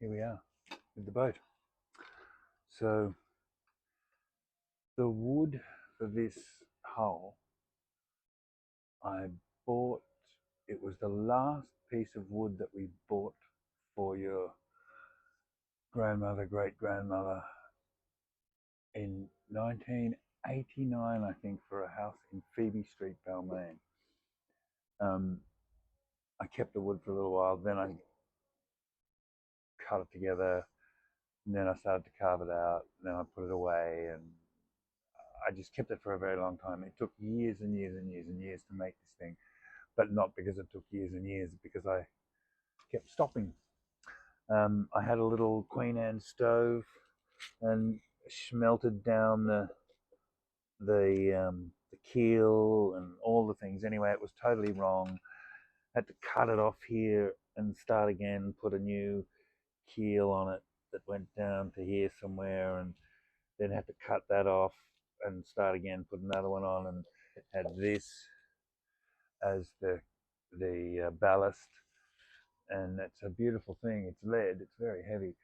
here we are with the boat. So the wood for this hull I bought, it was the last piece of wood that we bought for your grandmother, great grandmother in 1989, I think, for a house in Phoebe Street, Balmain. I kept the wood for a little while, then I cut it together, and then I started to carve it out, and then I put it away, and I just kept it for a very long time. It took years and years and years and years to make this thing, but not because it took years and years, because I kept stopping. I had a little Queen Anne stove and smelted down the keel and all the things. Anyway, it was totally wrong. Had to cut it off here and start again, put a new keel on it that went down to here somewhere, and then had to cut that off and start again, put another one on, and had this as the ballast. And it's a beautiful thing. It's lead, it's very heavy,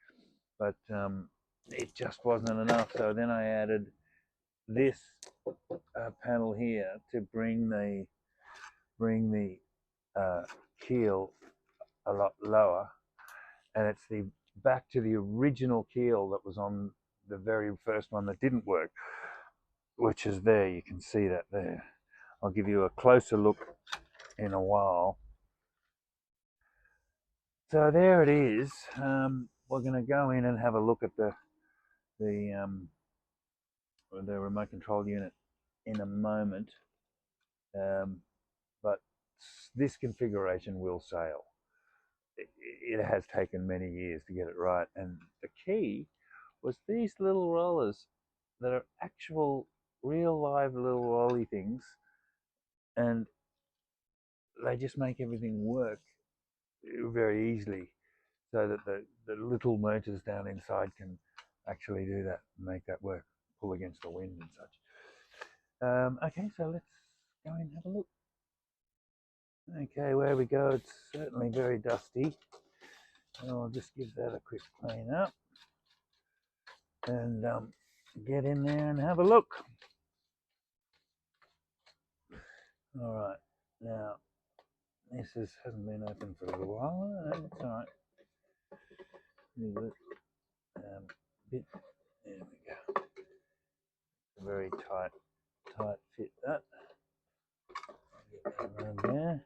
but it just wasn't enough. So then I added this panel here to bring the keel a lot lower, and it's the back to the original keel that was on the very first one that didn't work, which is there. You can see that there. I'll give you a closer look in a while. So there it is. We're going to go in and have a look at the remote control unit in a moment. But this configuration will sail. It has taken many years to get it right, and the key was these little rollers that are actual real live little rolly things, and they just make everything work very easily, so that the little motors down inside can actually do that, make that work, pull against the wind and such. Okay, so let's go and have a look. Okay, where we go, it's certainly very dusty. And I'll just give that a quick clean up and get in there and have a look. All right, now this hasn't been open for a little while. It's all right. Bit. There we go. A very tight fit that. Get that around there.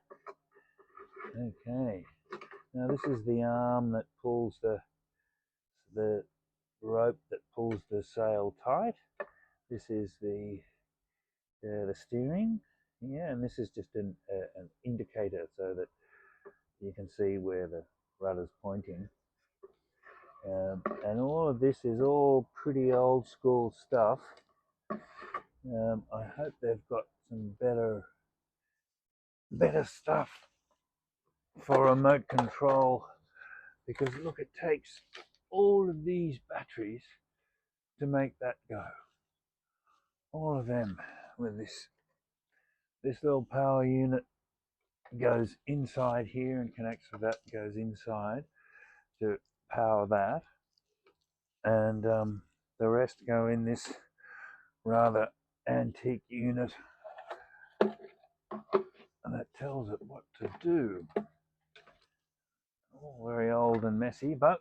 Okay. Now this is the arm that pulls the rope that pulls the sail tight. This is the steering. Yeah, and this is just an indicator so that you can see where the rudder's pointing. And all of this is all pretty old school stuff. I hope they've got some better stuff for remote control, because look, it takes all of these batteries to make that go. All of them, with this little power unit goes inside here and connects with that, goes inside to power that, and the rest go in this rather antique unit, and that tells it what to do. All very old and messy, but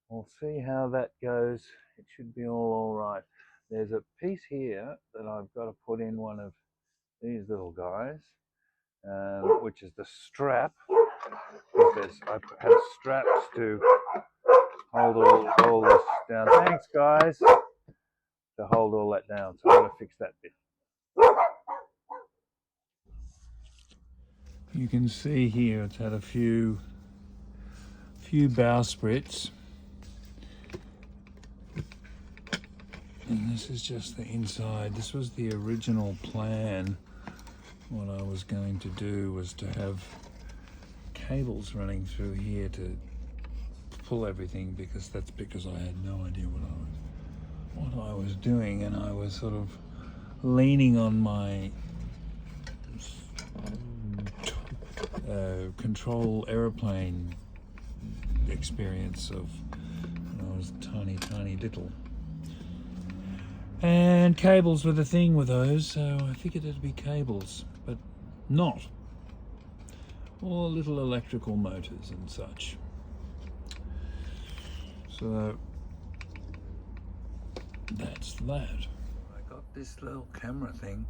we'll see how that goes. It should be all right. There's a piece here that I've got to put in one of these little guys, which is the strap, because I have straps to hold all this down. Thanks, guys. To hold all that down, so I'm going to fix that bit. You can see here it's had a few bowsprits, and this is just the inside. This was the original plan. What I was going to do was to have cables running through here to pull everything, because I had no idea what I was doing, and I was sort of leaning on my control aeroplane experience of when I was tiny little. And cables were the thing with those, so I figured it'd be cables, but not. Or little electrical motors and such. So that's that. I got this little camera thing,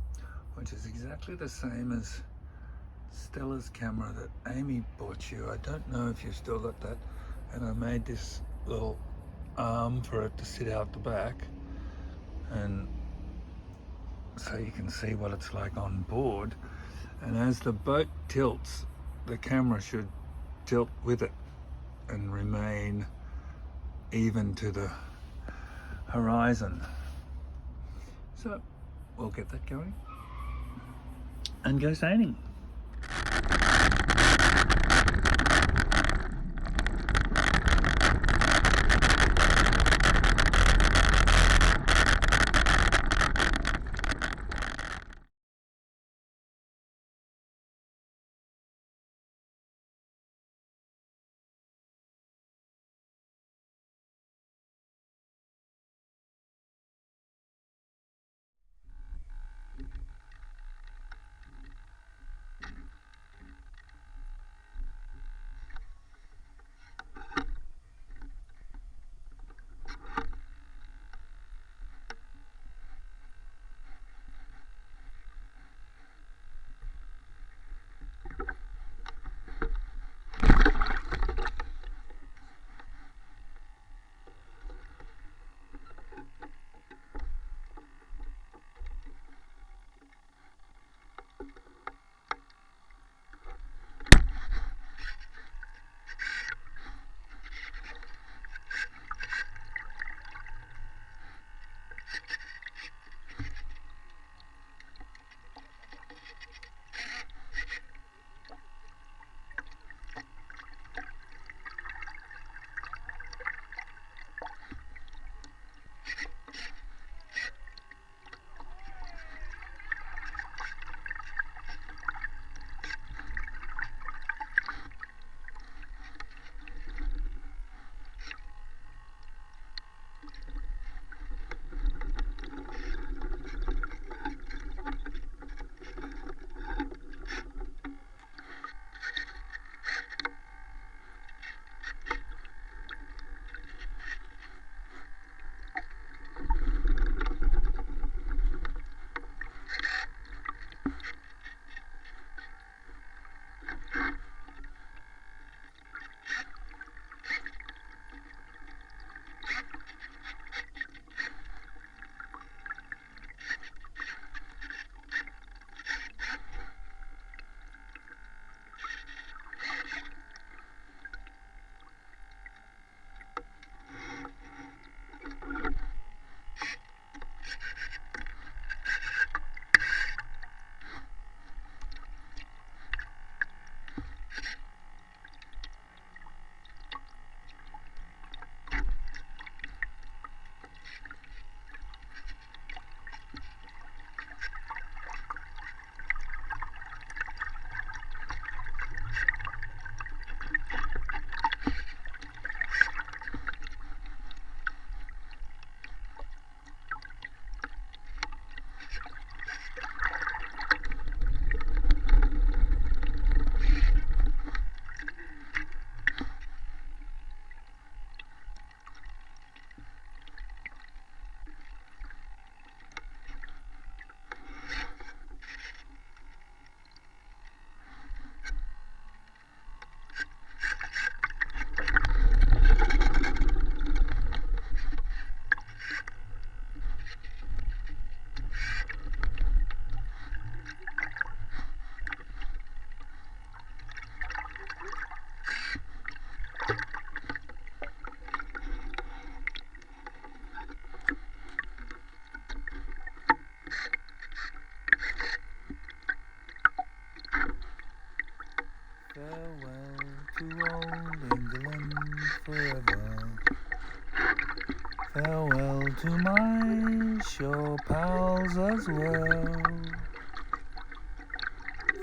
which is exactly the same as Stella's camera that Amy bought you. I don't know if you've still got that. And I made this little arm for it to sit out the back, and so you can see what it's like on board. And as the boat tilts, the camera should tilt with it and remain even to the horizon. So we'll get that going and go sailing. to old England forever. Farewell to my shore pals as well.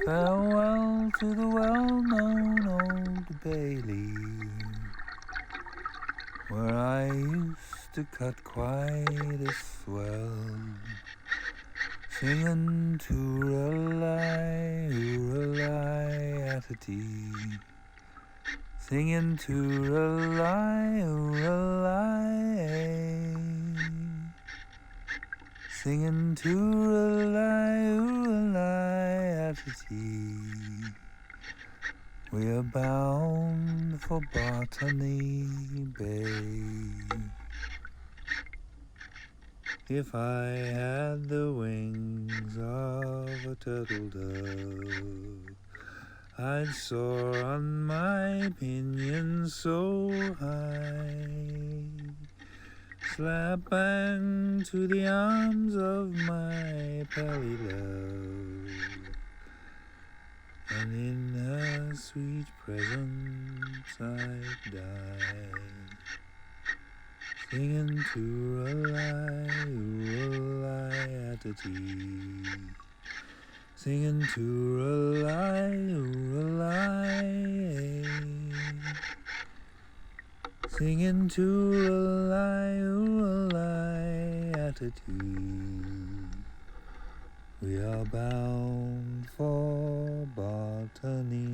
Farewell to the well-known Old Bailey. where I used to cut quite a swell, singing to-ra-lie at a tea, singing to-ra-lie, singing to-ra-lie at a tea. We are bound for Botany Bay. If I had the wings of a turtle dove, I'd soar on my pinions so high, slap bang to the arms of my pally love, and in her sweet presence I'd die, singing to-ra-lie at a tea, singing to-ra-lie, singing to-ra-lie at a tea. We are bound for Botany